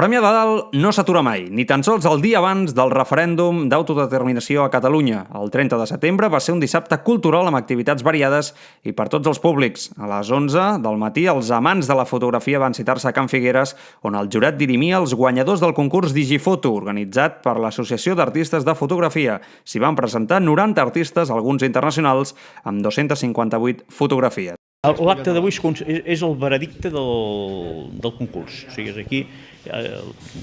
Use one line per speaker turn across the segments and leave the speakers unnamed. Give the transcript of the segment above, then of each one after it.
Premià de Dalt no s'atura mai, ni tan sols el dia abans del referèndum d'autodeterminació a Catalunya. El 30 de setembre va ser un dissabte cultural amb activitats variades i per tots els públics. A les 11 del matí, els amants de la fotografia van citar-se a Can Figueres, on el jurat dirimia els guanyadors del concurs Digifoto, organitzat per l'Associació d'Artistes de Fotografia. S'hi van presentar 90 artistes, alguns internacionals, amb 258 fotografies.
L'acte d'avui és el veredicte del concurs. O sigui, aquí,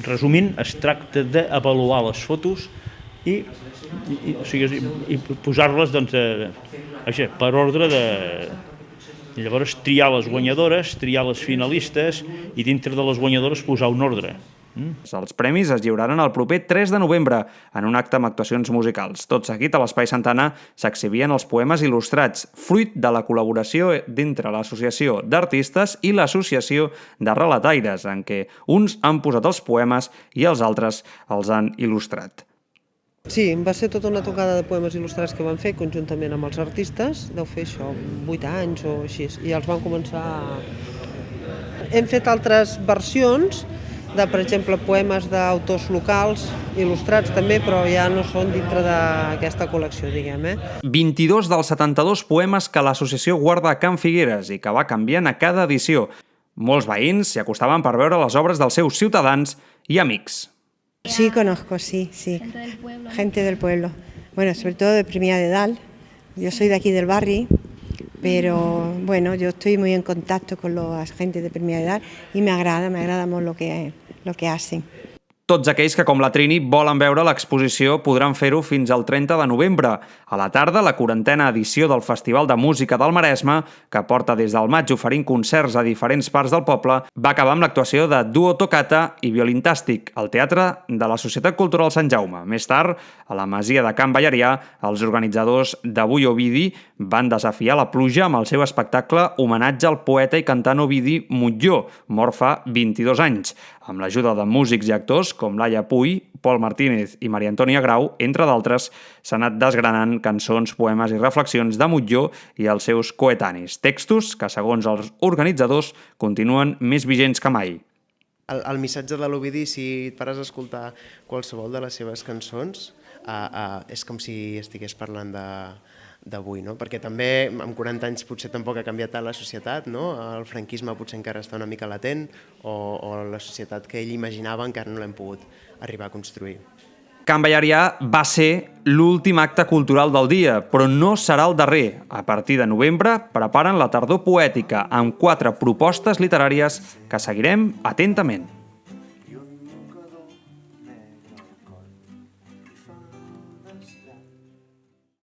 resumint, es tracta d'avaluar les fotos i posar-les per ordre de... Llavors, triar les guanyadores, triar les finalistes i dintre de les guanyadores posar un ordre.
Els premis es lliuraran el proper 3 de novembre en un acte amb actuacions musicals. Tot seguit, a l'Espai Santana s'exhibien els poemes il·lustrats, fruit de la col·laboració d'entre l'Associació d'Artistes i l'Associació de Relataires, en què uns han posat els poemes i els altres els han il·lustrat.
Sí, va ser tota una tocada de poemes il·lustrats que van fer conjuntament amb els artistes. Deu fer això, 8 anys o així, i els van començar... Hem fet altres versions de, per exemple, poemes d'autors locals, il·lustrats també, però ja no són dintre d'aquesta col·lecció, diguem.
22 dels 72 poemes que l'associació guarda a Can Figueres i que va canviant a cada edició. Molts veïns s'hi acostaven per veure les obres dels seus ciutadans i amics.
Sí, conozco, sí.
Gente del pueblo.
Gente del pueblo. Bueno, sobre todo de Premià de Dalt. Yo soy de aquí del barrio, pero bueno, yo estoy muy en contacto con la gente de Premià de Dalt y me agrada molt lo que hacen.
Tots aquells que, com la Trini, volen veure l'exposició podran fer-ho fins al 30 de novembre. A la tarda, la 40a edició del Festival de Música del Maresme, que porta des del maig oferint concerts a diferents parts del poble, va acabar amb l'actuació de Duo Toccata i Violintàstic, al Teatre de la Societat Cultural Sant Jaume. Més tard, a la Masia de Can Ballarià, els organitzadors d'Avui Ovidi van desafiar la pluja amb el seu espectacle homenatge al poeta i cantant Ovidi Montllor, mort fa 22 anys. Amb l'ajuda de músics i actors com Laia Puy, Pol Martínez i Maria Antònia Grau, entre d'altres, s'han anat desgranant cançons, poemes i reflexions de Montllor i els seus coetanis. Textos que, segons els organitzadors, continuen més vigents que mai.
El missatge de l'Ovidi, si et pares a escoltar qualsevol de les seves cançons, és com si estigués parlant d'avui, no? Perquè també amb 40 anys potser tampoc ha canviat tant la societat, no? El franquisme potser encara està una mica latent o la societat que ell imaginava encara no l'hem pogut arribar a construir.
Can Ballarià va ser l'últim acte cultural del dia, però no serà el darrer. A partir de novembre preparen la tardor poètica amb 4 propostes literàries que seguirem atentament.